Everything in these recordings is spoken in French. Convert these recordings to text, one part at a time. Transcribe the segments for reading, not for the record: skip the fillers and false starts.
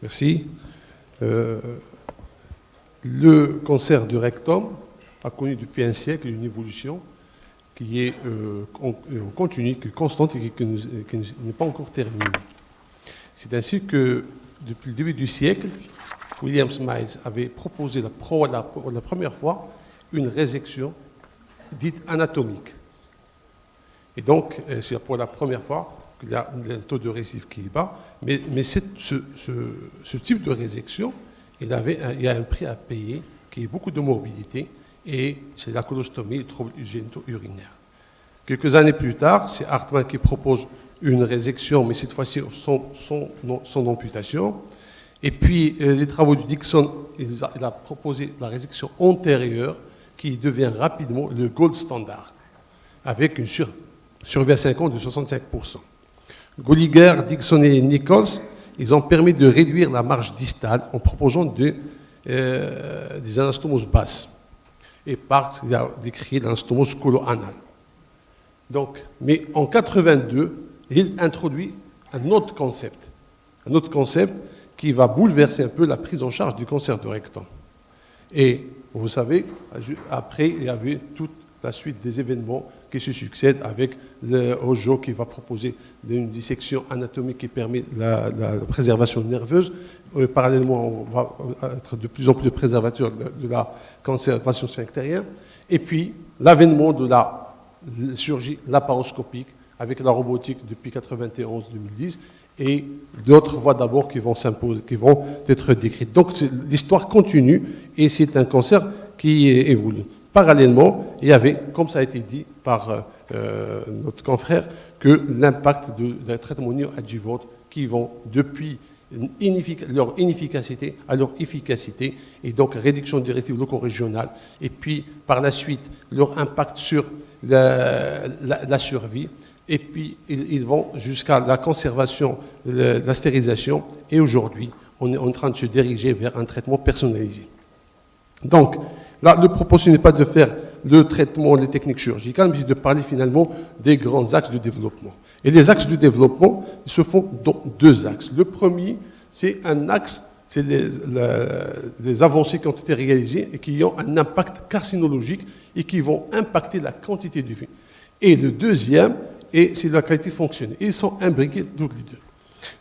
Merci. Le cancer du rectum a connu depuis un siècle une évolution qui est continue, qui est constante et qui n'est pas encore terminée. C'est ainsi que, depuis le début du siècle, William Smyth avait proposé pour la première fois une résection dite anatomique. Et donc, c'est pour la première fois qu'il y a un taux de récidive qui est bas, mais ce type de résection, il y a un prix à payer qui est beaucoup de morbidité, et c'est la colostomie, le trouble hygiénito-urinaire. Quelques années plus tard, c'est Hartmann qui propose une résection, mais cette fois-ci sans amputation. Et puis, les travaux de Dixon, il a proposé la résection antérieure, qui devient rapidement le gold standard, avec une survie à 5 ans de 65%. Golliger, Dixon et Nichols, ils ont permis de réduire la marge distale en proposant des anastomoses basses. Et Parks a décrit l'anastomose colo-anale. Donc, mais en 82, il introduit un autre concept qui va bouleverser un peu la prise en charge du cancer du rectum. Et vous savez, après, il y avait toute la suite des événements qui se succèdent avec le Ojo qui va proposer une dissection anatomique qui permet la préservation nerveuse. Parallèlement, on va être de plus en plus de préservateurs de la conservation sphinctérienne. Et puis, l'avènement de la chirurgie laparoscopique avec la robotique depuis 91-2010 et d'autres voies d'abord qui vont s'imposer, qui vont être décrites. Donc, l'histoire continue et c'est un cancer qui évolue. Parallèlement, il y avait, comme ça a été dit par notre confrère, que l'impact des traitements néoadjuvants qui vont depuis leur inefficacité à leur efficacité, et donc réduction des récidives locaux-régionales, et puis par la suite leur impact sur la survie, et puis ils vont jusqu'à la conservation, la stérilisation, et aujourd'hui on est en train de se diriger vers un traitement personnalisé. Donc, là, le propos, ce n'est pas de faire le traitement, les techniques chirurgicales, mais de parler finalement des grands axes de développement. Et les axes de développement se font dans deux axes. Le premier, c'est un axe, c'est les avancées qui ont été réalisées et qui ont un impact carcinologique et qui vont impacter la quantité du vie. Et le deuxième, c'est la qualité fonctionnelle. Ils sont imbriqués tous les deux.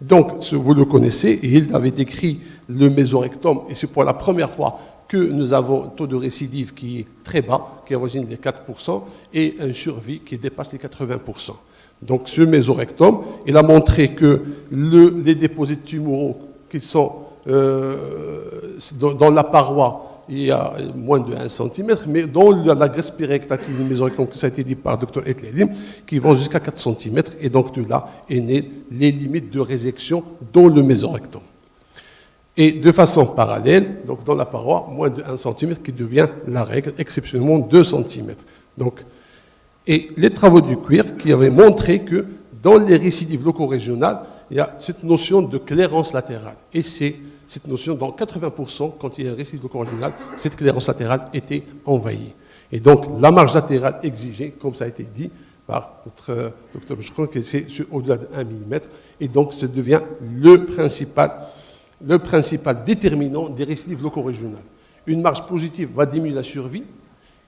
Donc, vous le connaissez, et il avait décrit le mésorectum, et c'est pour la première fois que nous avons un taux de récidive qui est très bas, qui avoisine les 4%, et un survie qui dépasse les 80%. Donc, ce mésorectum, il a montré que les déposés tumoraux qui sont dans la paroi, il y a moins de 1 cm, mais dans la graisse pérectale, qui est le mésorectum, que ça a été dit par Dr. Etlelim, qui vont jusqu'à 4 cm, et donc de là est né les limites de résection dans le mésorectum. Et de façon parallèle, donc dans la paroi, moins de 1 cm qui devient la règle, exceptionnellement 2 cm. Donc, et les travaux du cuir qui avaient montré que dans les récidives locaux-régionales, il y a cette notion de clairance latérale. Et c'est cette notion, dans 80%, quand il y a un récidive locaux-régional, cette clairance latérale était envahie. Et donc, la marge latérale exigée, comme ça a été dit par notre docteur, je crois que c'est au-delà de 1 mm, et donc ça devient le principal déterminant des récidives locaux-régionales. Une marge positive va diminuer la survie,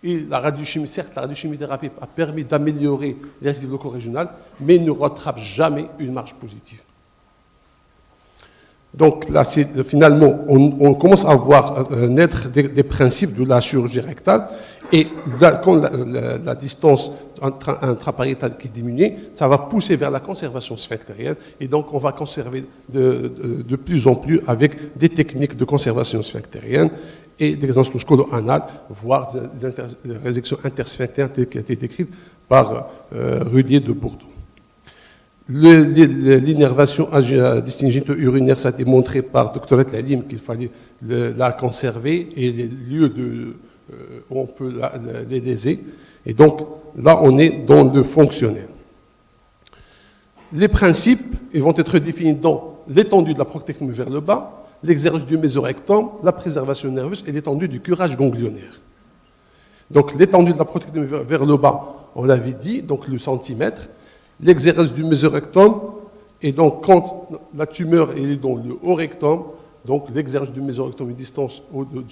et la radiochimie, certes, la radiochimiothérapie a permis d'améliorer les récidives locaux-régionales, mais ne rattrape jamais une marge positive. Donc là, finalement, on commence à voir naître des principes de la chirurgie rectale, et quand la distance intrapariétale qui diminue, ça va pousser vers la conservation sphinctérienne, et donc on va conserver de plus en plus avec des techniques de conservation sphinctérienne et des anastomoses colo-anales, voire des résections intersphinctériennes telles qu'elles ont été décrites par Rudier de Bordeaux. L'innervation distinctive urinaire, ça a été montré par Dr. Etlelim qu'il fallait la conserver et les lieux où on peut les léser. Et donc, là, on est dans le fonctionnel. Les principes, ils vont être définis dans l'étendue de la proctectomie vers le bas, l'exercice du mésorectum, la préservation nerveuse et l'étendue du curage ganglionnaire. Donc, l'étendue de la proctectomie vers le bas, on l'avait dit, donc le centimètre, l'exercice du mésorectum Et donc, quand la tumeur est dans le haut rectum, donc l'exercice du mésorectum, une distance de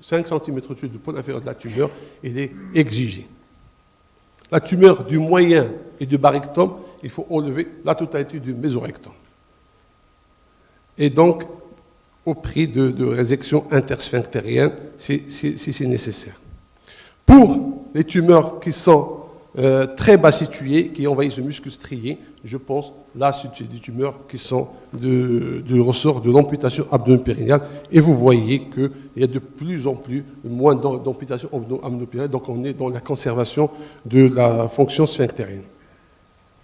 5 cm au-dessus du pôle inférieur de la tumeur, elle est exigée. La tumeur du moyen et du bas rectum, il faut enlever la totalité du mésorectum. Et donc, au prix de résection intersphinctérienne, si c'est nécessaire. Pour les tumeurs qui sont très bas situées, qui envahissent le muscle strié, je pense, là, c'est des tumeurs qui sont du ressort de l'amputation abdominopérinéale. Et vous voyez qu'il y a de plus en plus moins d'amputation abdominopérinéale, donc on est dans la conservation de la fonction sphinctérienne.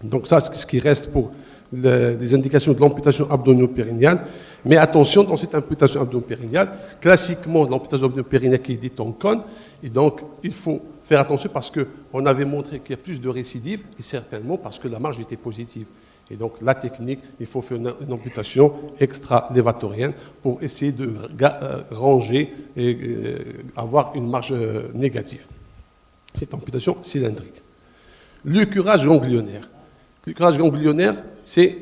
Donc ça, c'est ce qui reste pour les indications de l'amputation abdominopérinéale. Mais attention, dans cette amputation abdominopérinéale, classiquement, l'amputation abdominopérinéale qui est dite en cône, et donc il faut faire attention parce qu'on avait montré qu'il y a plus de récidives, et certainement parce que la marge était positive. Et donc la technique, il faut faire une amputation extra-lévatorienne pour essayer de ranger et avoir une marge négative. Cette amputation cylindrique. Le curage ganglionnaire. Le curage ganglionnaire, c'est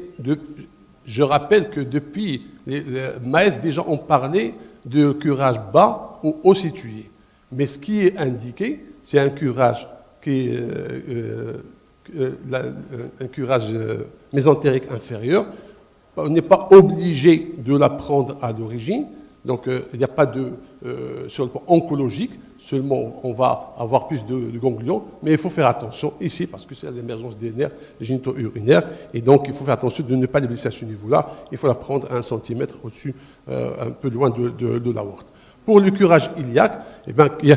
je rappelle que depuis, les Maes déjà ont parlé de curage bas ou haut situé. Mais ce qui est indiqué, c'est un curage qui est un curage mésentérique inférieur. On n'est pas obligé de la prendre à l'origine. Donc, il n'y a pas sur le plan oncologique, seulement on va avoir plus de ganglions, mais il faut faire attention ici, parce que c'est l'émergence des nerfs génito-urinaires, et donc il faut faire attention de ne pas les blesser à ce niveau-là, il faut la prendre à 1 cm au-dessus, un peu loin de l'aorte. Pour le curage iliaque, eh ben, il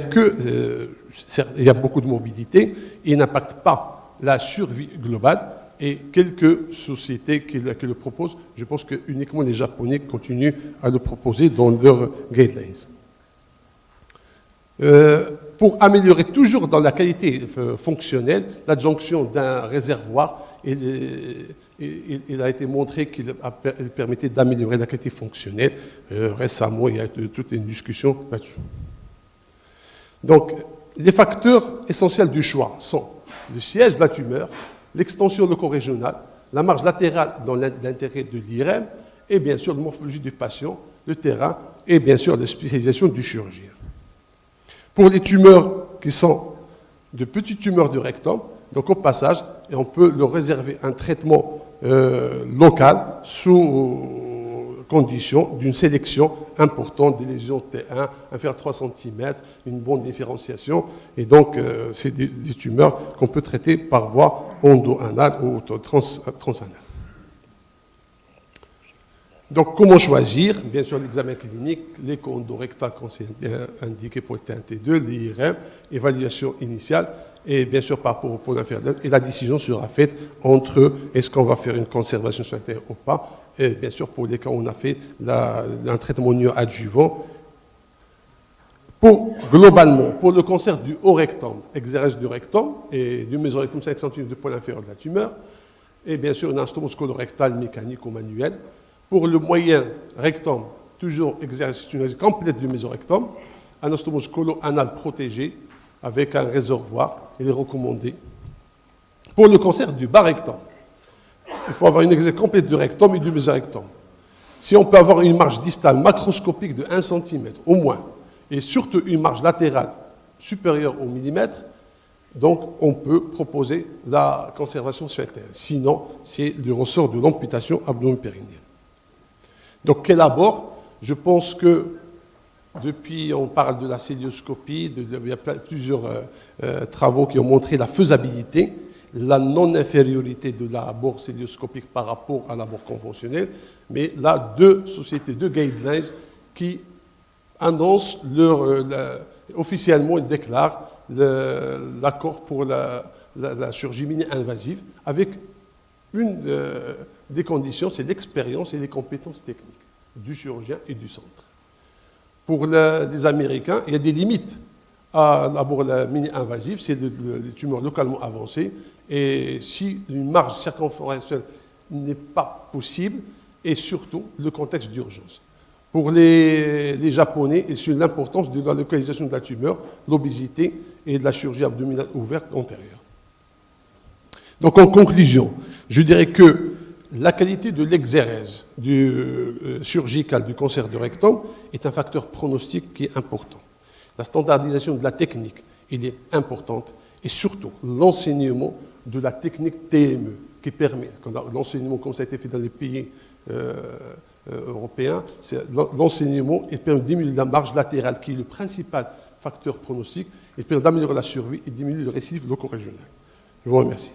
y a beaucoup de morbidité, et il n'impacte pas la survie globale, et quelques sociétés qui le proposent, je pense que uniquement les Japonais continuent à le proposer dans leurs guidelines. Pour améliorer toujours dans la qualité fonctionnelle, l'adjonction d'un réservoir, il a été montré qu'il permettait d'améliorer la qualité fonctionnelle. Récemment, il y a toute une discussion là-dessus. Donc, les facteurs essentiels du choix sont le siège de la tumeur, l'extension locorégionale, la marge latérale dans l'intérêt de l'IRM, et bien sûr la morphologie du patient, le terrain, et bien sûr la spécialisation du chirurgien. Pour les tumeurs qui sont de petites tumeurs du rectum, donc au passage, et on peut leur réserver un traitement local sous condition d'une sélection importante des lésions T1, inférieures à 3 cm, une bonne différenciation. Et donc, c'est des tumeurs qu'on peut traiter par voie endo-anale ou transanale. Donc, comment choisir? Bien sûr, l'examen clinique, l'écho endorectal quand c'est indiqué pour le TNT2, l'IRM, évaluation initiale, et bien sûr par rapport au pôle inférieur. Et la décision sera faite entre est-ce qu'on va faire une conservation sphinctérienne ou pas. Et bien sûr, pour les cas où on a fait un traitement néoadjuvant. Globalement, pour le cancer du haut rectum, exérèse du rectum et du mésorectum 5 cm du pôle inférieur de la tumeur, et bien sûr une astomose colorectale mécanique ou manuelle. Pour le moyen rectum, toujours exérèse complète du mésorectum, anastomose colo-anale protégée avec un réservoir, il est recommandé. Pour le cancer du bas rectum, il faut avoir une exégèse complète du rectum et du mésorectum. Si on peut avoir une marge distale macroscopique de 1 cm au moins, et surtout une marge latérale supérieure au millimètre, donc on peut proposer la conservation sphinctérienne. Sinon, c'est du ressort de l'amputation abdominopérinéale. Donc, quel abord? Je pense que depuis, on parle de la célioscopie, il y a plusieurs travaux qui ont montré la faisabilité, la non-infériorité de l'abord célioscopique par rapport à l'abord conventionnel, mais là, deux sociétés, deux guidelines qui annoncent officiellement, ils déclarent l'accord pour la chirurgie mini-invasive avec une des conditions, c'est l'expérience et les compétences techniques du chirurgien et du centre. Pour les Américains, il y a des limites à d'abord la mini-invasive, c'est les tumeurs localement avancées, et si une marge circonférentielle n'est pas possible, et surtout le contexte d'urgence. Pour les Japonais, et sur l'importance de la localisation de la tumeur, l'obésité et de la chirurgie abdominale ouverte antérieure. Donc en conclusion, je dirais que La qualité de l'exérèse chirurgicale du cancer du rectum est un facteur pronostic qui est important. La standardisation de la technique, elle est importante. Et surtout, l'enseignement de la technique TME, qui permet, l'enseignement comme ça a été fait dans les pays européens, l'enseignement permet de diminuer la marge latérale, qui est le principal facteur pronostic, et permet d'améliorer la survie et de diminuer le récidive loco-régional. Je vous remercie.